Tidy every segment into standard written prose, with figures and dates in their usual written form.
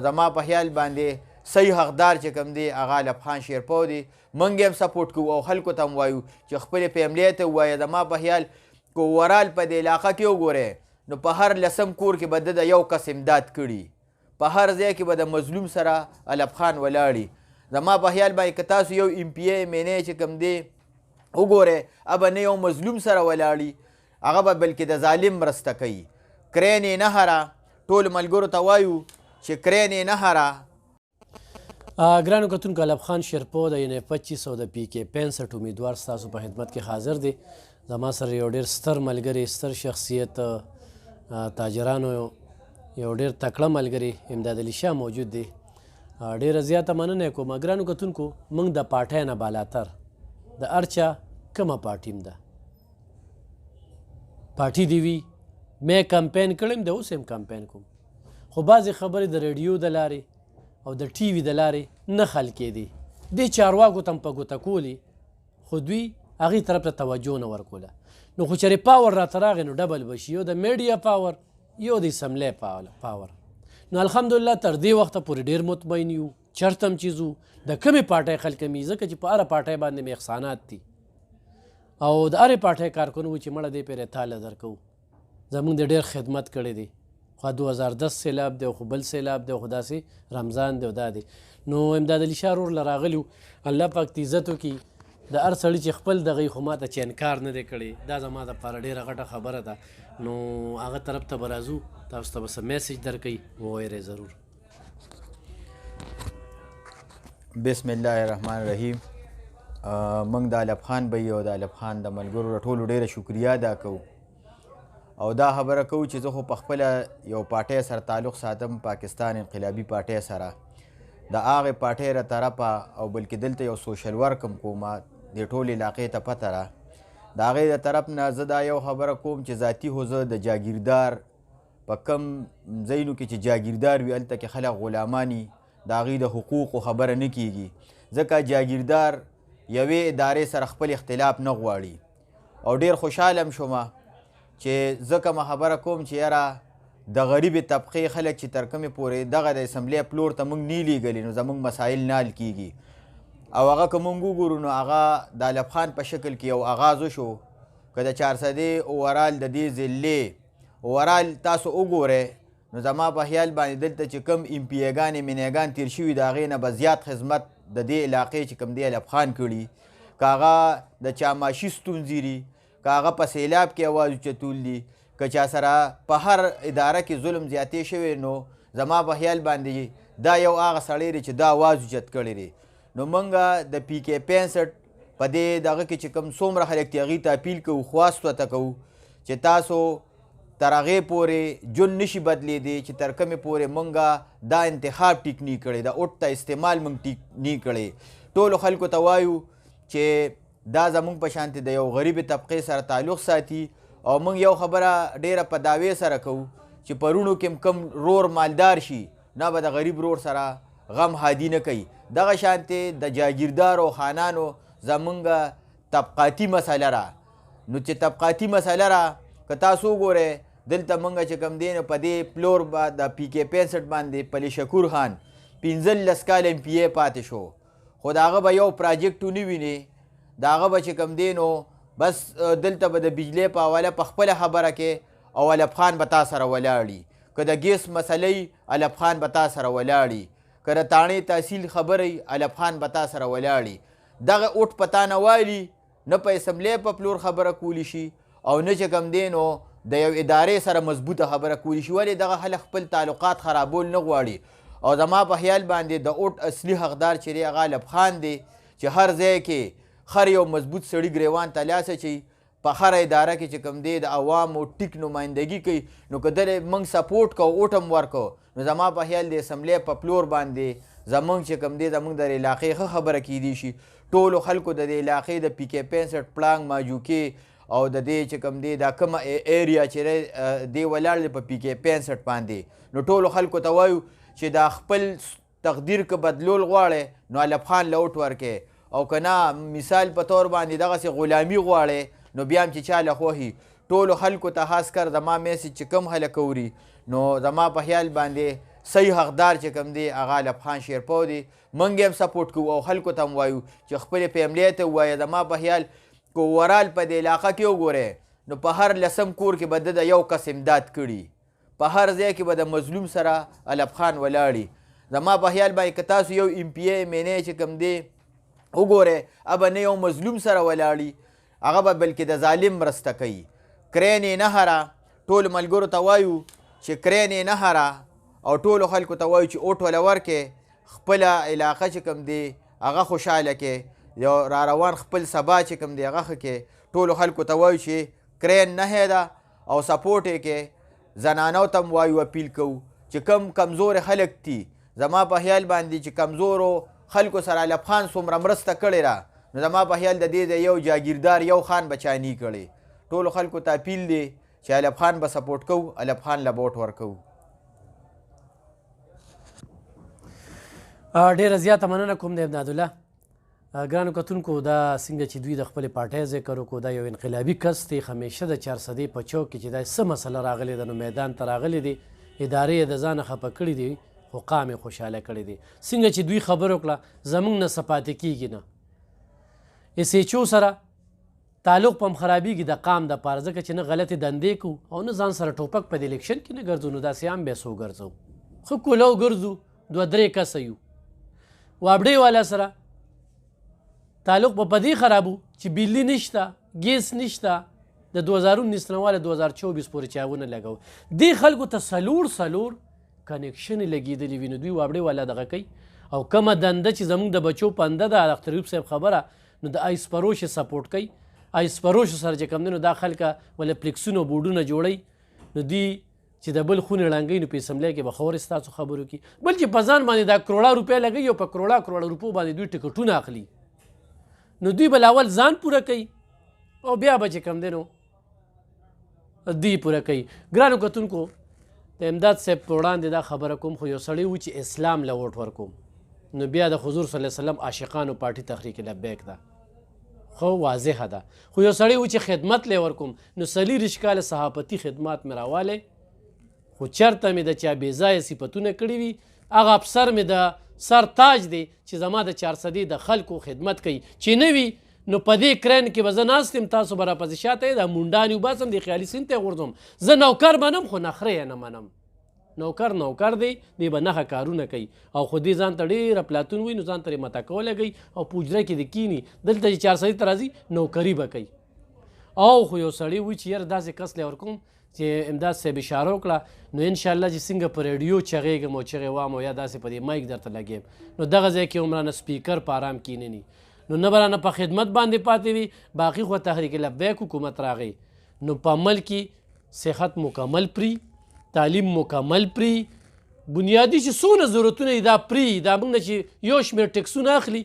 زما په خیال باندې صحیح حقدار چې کوم دی هغه علب خان شیرپو دی. موږ هم سپورټ کوو او خلکو ته هم وایو چې خپلې فیملۍ ته ووایه زما په خیال که اوورال په دې علاقه کې وګورئ نو په هر لسم کور کې به ده د یو کس امداد کړي، په هر ځای کې به د مظلوم سره علب خان ولاړي. زما په خیال باندې که تاسو یو ایم پی ای ایم این ای چې کوم دی وګورئ هغه نه یو مظلوم سره ولاړي، هغه به بلکې د ظالم مرسته کوي. کرین یې نه هره، ټولو ملګرو ته وایو چې کرین یې نه هره. ګرانو کتونکو علب خان شیرپو د ان 25 او د پی کې 65 امیدوار ستاسو په خدمت کې حاضر دی. زما سره یو ډېر ستر ملګری، ستر شخصیت، تاجرانو یو ډېر تکړه ملګری امداد علي شاه موجود دی. ډېره زیاته مننه کوم. ګرانو کتونکو موږ د پارټۍ نه بالاتر د هر چا کومه پارټي ده، پارټي دې وي. مې کمپین کړی د اوس هم کمپین کوم، خو بعضې خبرې د ریډیو د لارې او د ټي وي د لارې نه حل کېدې. دې چارواکو ته هم په ګوته کولې، خو دوی هغې طرف ته توجه نه ورکوله. نو خو چېرې پاور راته راغی نو ډبل به شي، یو د میډیا پاور یو د اسمبلی پاور. نو الحمدلله تر دې وخته پورې ډېر مطمئن یو چرته هم چې ځو د کومې پارټۍ خلک هم ځکه چې په هره پارټۍ باندې مې احسانات دي او د هرې پارټۍ کارکن وو چې مړه دې پرې تاله درکوو. زموږ د ډېر خدمت کړی دی، خو 2010 سیلاب دی خو بل سیلاب دی خو داسې رمضان دی او دا دی. نو امداد علي شاه ورور له راغلي وو، الله پاک دې عزت وکړي. د هر سړي چې خپل دغه خو ما ته چې انکار نه دی کړی، دا زما دپاره ډېره غټه خبره ده. نو هغه طرف ته به راځو، تاسو ته به څه میسج درکوي، ووایئ ضرور. بسم الله الرحمن الرحیم. موږ د علب خان بهي او د علب خان د ملګرو د ټولو ډېره شکریه ادا کوو او دا خبره کوو چې زه خو په خپله یو پارټۍ سره تعلق ساتم، پاکستان انقلابي پارټۍ سره. د هغې پارټۍ له طرفه او بلکې دلته یو سوشل ورک هم کوم، دې ټول علاقې ته پته ده. د هغې د طرف نه زه دا یو خبره کوم چې ذاتي خو زه د جاګیردار په کم ځایونو کې چې جاګیردار وي هلته کې خلک غلاماني، د هغې د حقوقو خبره نه کیږي، ځکه جاګیردار یوې ادارې سره خپل اختلاف نه غواړي. او ډېر خوشحاله هم شومه چې زه کومه خبره کوم چې یاره د غریبې طبقې خلک چې تر کومې پورې دغه د اسمبلی پلور ته موږ نه لیږلي نو زموږ مسایل نه حل کیږي. او هغه که موږ وګورو نو هغه د علب خان په شکل کې یو آغاز وشو. که د 400 اوورال د دې ضلعې اوورال تاسو وګورئ نو زما په خیال باندې دلته چې کوم ایم پی ایګانې مینیګان تیر شوي د هغې نه به زیات خدمت د دې علاقې چې کوم دی علب خان کړي. که هغه د چا معاشي ستونزې دي، که هغه په سیلاب کې اواز اوچتول دي، که چا سره په هر اداره کې ظلم زیاتې شوی نو زما په خیال باندې دا یو هغه سړی دی چې دا اواز اوچت کړی دی. نو موږ د پی کې 65 په دې دغه کې چې کوم څومره خلک دي هغې ته اپیل کوو، خواست ورته کوو چې تاسو تر هغې پورې ژوند نشي بدلېدی چې تر کومې پورې موږ دا انتخاب ټیک نه کړی، د اوټ ته استعمال موږ ټیک نه کړی. ټولو خلکو ته وایو چې دا زموږ په شانتې د یو غریبې طبقې سره تعلق ساتي. او موږ یو خبره ډېره په دعوې سره کوو چې پرونو کې کم رور مالدار شي نه به د غریب رور سره غم هادي نه کوي. دغه شانتې د جاګیردارو خانانو زمونږ طبقاتي مسله را. نو چې طبقاتي مسله را که تاسو وګورئ دلته موږ چې کوم دی نو په دې پلور به د پی کې 65 باندې پلی شکور خان 15 کال ایم پی ای پاتې شو، خو د هغه به یو پراجیکټ ونه ویني، د هغه به چې کوم دی نو بس دلته به د بجلی په حواله په خپله خبره کې او علب خان به تا سره ولاړي. که د ګیس مسلې علب خان به تا سره ولاړي، که د تاڼې تحصیل خبرې علب خان به تا سره ولاړي. دغه اوټ په تا نه والي، نه په اسمبلی په پلور خبره کولی شي او نه چې کوم دی نو د یو ادارې سره مضبوطه خبره کولی شي. ولې دغه خلک خپل تعلقات خرابول نه غواړي. او زما په خیال باندې د اوټ اصلي حقدار چې دی هغه علب خان دی چې هر ځای کې هر یو مضبوط سړي ګریوان ته لاس اچوي، په هره اداره کې چې کوم دی د عوامو ټیک نمایندګي کوي. نو که دلې موږ سپورټ کوو اوټ هم ورکو نو زما په خیال د اسمبلی په پلور باندې زموږ چې کوم دی زموږ د علاقې ښه خبره کیدی شي. ټولو خلکو د دې علاقې د پی کې 65 پړانګ ماجوکې او د دې چې کوم دی دا کومه ایریا چې دی ولاړ دی په پی کې 65 باندې، نو ټولو خلکو ته وایو چې دا خپل تقدیر که بدلول غواړئ نو علب خان له اوټ ورکړئ، او که نه مثال په طور باندې دغسې غلامي غواړئ نو بیا هم چې چا له خوښي. ټولو خلکو ته خاص کر زما میسج چې کوم خلک اوري نو زما په خیال باندې صحیح حقدار چې کوم دی هغه علب خان شیرپو دی. موږ هم سپورټ کوو او خلکو ته هم وایو چې خپلې فیملۍ ته ووایه زما په خیال که اوورال په دې علاقه کې وګورئ نو په هر 10م کور کې به ده د یو کس امداد کړي، په هر ځای کې به د مظلوم سره علب خان ولاړي. زما په خیال باندې که تاسو یو MPA MNA چې کوم دی وګورئ هغه نه یو مظلوم سره ولاړي، هغه به بلکې د ظالم مرسته کوي. کرین یې نه هره، ټولو ملګرو ته وایو چې کرین یې نه هره او ټولو خلکو ته وایو چې اوټ وله ورکې، خپله علاقه چې کوم دی هغه خوشحاله کې، یو را روان خپل سبا چې کوم دی هغه ښه کې. ټولو خلکو ته وایو چې کرین نه ده او سپورټ یې کې. زنانو ته هم وایو اپیل کوو چې کم کمزور خلک دي، زما په خیال باندې چې کمزورو خلکو سره علب خان څومره مرسته کړې ده نو زما په خیال د دې یو جاگیردار یو خان به چا نه کړی. ټولو خلکو ته اپیل دی چې علب خان به سپورټ کوو، علب خان له ووټ ورکوو. ډېره زیاته مننه کوم د ابنادالله. ګرانو کتونکو دا څنګه چې دوی د خپلې پارټۍ ذکر وکړو دا یو انقلابي کس دی، همیشه د 400 په چوک کې چې دا څه مسله راغلې ده نو میدان ته راغلی دی، ادارې یې د ځانه خفه کړي دي خو قام یې خوشحاله کړی دی. څنګه چې دوی خبر وکړه زموږ نه څه پاتې کېږي نه، SHO سره تعلق په هم خرابېږي د قام دپاره، ځکه چې نه غلطې دندې کوو او نه ځان سره ټوپک په دې الیکشن کې نه ګرځو، نو داسې هم بیا څو ګرځو، ښه کولو ګرځو 2-3 کسه یو. وابډۍ والا سره تعلق په دې خرابو چې بجلي نشته، ګیس نشته، د 2019 نه واله 2024 پورې چې هغونه لګو. دې خلکو ته څلور کنیکشنې لګېدلې وي، نو دوی وابډۍ والا دغه کوي او کومه دنده چې زموږ د بچو پنده ده اختر ایوب صاحب خبره نو د آیس پروش سپورټ کوي. آیس پروش سره چې کوم دی نو دا خلکه ولې پلیکسونه بورډونه جوړوي، نو دوی چې د بل خونې ړنګوي نو په اسمبلی کې به خبرې ستاسو خبرو کې، بل چې په ځان باندې دا کروڑه روپۍ لګوي او په کروڑه روپو باندې دوی ټکټونه اخلي، نو دوی به اول ځان پوره کوي او بیا به چې کوم دی نو دوی پوره کوي. ګرانو کتونکو د امداد صاحب په وړاندې دا خبره کوم، خو یو سړی و چې اسلام له ووټ ورکوم نو بیا د حضور صلی الله علیه وسلم عاشقانو پارټي تحریک لبیک ده، خو واضحه ده. خو یو سړی و چې خدمت لی ورکوم نو 40 کاله صحافتي خدمات مې راوالی، خو چېرته مې د چا بېځایه صفتونه کړي وي، هغه افسر مې د سر تاج دی چې زما د 400 د خلکو خدمت کوي، چې نه وي نو په دې کرین کې به زه ناست یم، تاسو به راپسې شاته یې د مونډان وباسم، د خیالي سیند ته یې غورځوم. زه نوکر منم خو نخره یې نه منم. نوکر دی، دی به نښه کارونه کوي او خو دې ځان ته ډېره پلاتون وي نو ځان ته یې متکه ولګوي او په حجره کې د کیني، دلته چې 400 ته راځي نوکري به کوي. او خو یو سړی وي چې یاره داسې کس لی ورکوم چې امداد صاحب اشاره وکړه نو انشاءالله چې څنګه په ریډیو چغېږم او چغې وام او یا داسې په دې مایک درته لګیم نو دغه ځای کې هم رانه سپیکر په ارام کینني نو نه به رانه په خدمت باندې پاتې وي. باقي خو تحریک لبیک حکومت راغی نو په عمل کې صحت مکمل پری، تعلیم مکمل پری، بنیادي چې څونه ضرورتونه دا پری، دا موږ نه چې یو شمېر ټکسونه اخلي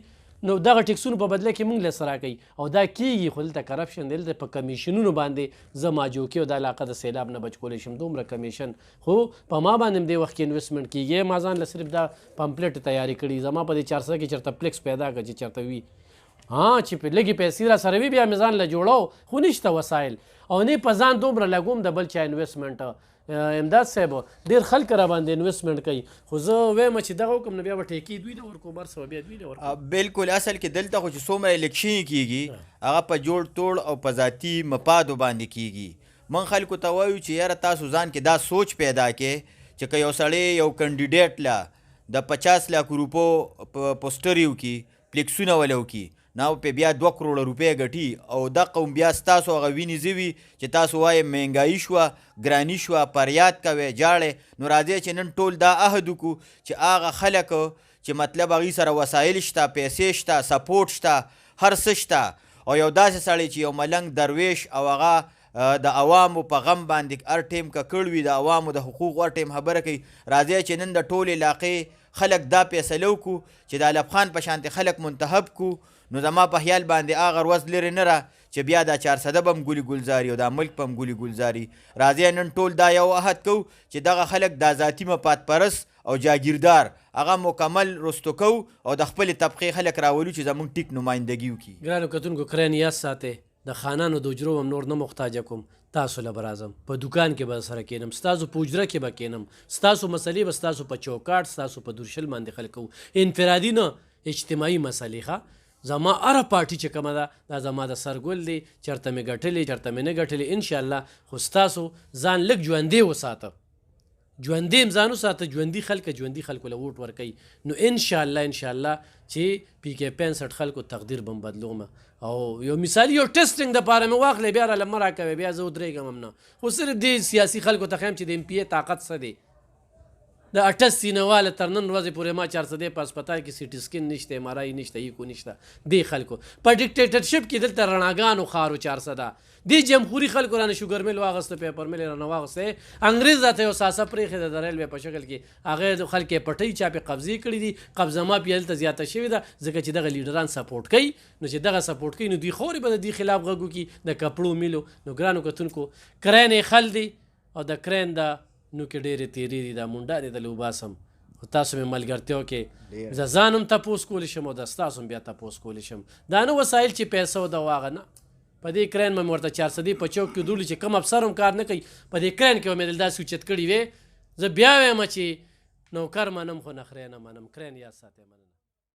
نو دغه ټکسونو په بدله کې موږ له سره کوي او دا کیږي، خو دلته کرپشن دی، دلته په کمیشنونو باندې زه ماجوکي او دا علاقه د سیلاب نه بچ کولی شم، دومره کمیشن خو په ما باندې هم دې وخت کې انویسټمنټ کیږي. ما ځان له صرف دا پمپلیټ تیاری کړي، زما په دې 400 کې چېرته پلیکس پیدا کړه چې چېرته وي چې په لږې پیسې را سره وي بیا مې ځان له جوړو، خو نشته وسایل او نه په ځان دومره لګوم د بل چا انویسټمنټ. امداد صاحب ډېر خلک را باندې انویسټمنټ کوي، خو زه وایم چې دغه وکړم نو بیا به ټیکې دوی له ورکو بر څه بیا دوی له ورکو. بالکل اصل کې دلته خو چې څومره الیکشن کیږي هغه په جوړ توړ او په ذاتي مفادو باندې کیږي. من خلکو ته وایو چې یاره تاسو ځان کې دا سوچ پیدا کې چې که یو سړی یو کینډیډیټ له د 50 لک روپو په پوسټر یو کې پلیکسونه ولو کې نو په بیا 2 کروڑه روپۍ ګټي او د قوم بیا ستاسو هغه وینې زوي چې تاسو وایې مهنګایي شوه، ګراني شوه، فریاد کوئ، جاړئ. نو راځئ چې نن ټول دا عهد وکړو چې هغه خلک چې مطلب هغوی سره وسایل شته، پیسې شته، سپورټ شته، هر څه شته او یو داسې سړی چې یو ملنګ درویش او هغه د عوامو په غم باندې هر ټیم ککړ وي، د عوامو د حقوقو هر ټیم خبره کوي. راځئ چې نن د ټول علاقې خلک دا فیصله وکړو چې د علب خان په شانتې خلک منتخب کړو. نو زما په خیال باندې هغه ورځ لرې نه ده چې بیا دا 400 به هم ګولي ګلزاري او دا ملک به هم ګولي ګلزاري. راځئ نن ټول دا یو عهد کوو چې دغه خلک دا ذاتي مفاد پرست او جاگیردار هغه مکمل رستو کوو او د خپلې طبقې خلک راولو چې زموږ ټیک نمایندګي وکړي. ګرانو کتونکو کرین یاد ساتئ د خانانو د اجرو هم نور نه محتاجه کوم تاسو له به راځم په دوکان کې به سره کینم ستاسو په اجره کې به کینم ستاسو مسلې به ستاسو په چوکاټ ستاسو په دورشل باندې حل کوو انفرادي نه اجتماعي مسلې ښه زما هره پارټي چې کومه ده دا زما د سر ګل دی چېرته مې ګټلې چېرته مې نه ګټلې انشاءالله خو ستاسو ځان لږ ژوندی وساته ژوندی هم ځان وساته ژوندي خلکه ژوندي خلکو له ووټ ورکوي نو انشاءالله چې پی کې 65 خلکو تقدیر به م بدلوم او یو مثالي یو ټیسټینګ دپاره مې واخلې بیا راله مه راکوې بیا زه ودرېږم هم نه خو صرف دې سیاسي خلکو ته ښیم چې د ایم پی ای طاقت څه دی د 88 نه واله تر نن ورځې پورې ما 400 په هسپتال کې سي ټي سکین نشته ایم آر آی نشته ایکو نشته دې خلکو په ډیکټیټرشپ کې دلته رڼاګانو خارو 400 دې جمهوري خلکو رانه شوګر میل واغسته پیپر میل رانه واغسته انګریز راته یو ساسه پرېښې ده د ریلوې په شکل کې هغه خلک یې پټۍ چاپې قبضې کړي دي قبضه مافیا هلته زیاته شوې ده ځکه چې دغه لیډران سپورټ کوي نو چې دغه سپورټ کوي نو دوی خورې به د دې خلاف غږ وکړي د کپړو میلو نو ګرانو کتونکو کرین یې خل دی او د کرین د نو کې ډېرې تیرې دي دا منډه دې د لوباسم خو تاسو مې ملګرتیا کې زه ځان هم تپوس کولی شم او د ستاسو هم بیا تپوس کولی شم دا نه وسایل چې پیسو د واغه نه په دې کرین مې ورته 400 په چوک کې دوړي چې کم افسر هم کار نه کوي په دې کرین کې مې داسې اوچت کړي وې زه بیا وایم چې نوکر منم خو نخرې نه منم کرین یاد ساتئ مننه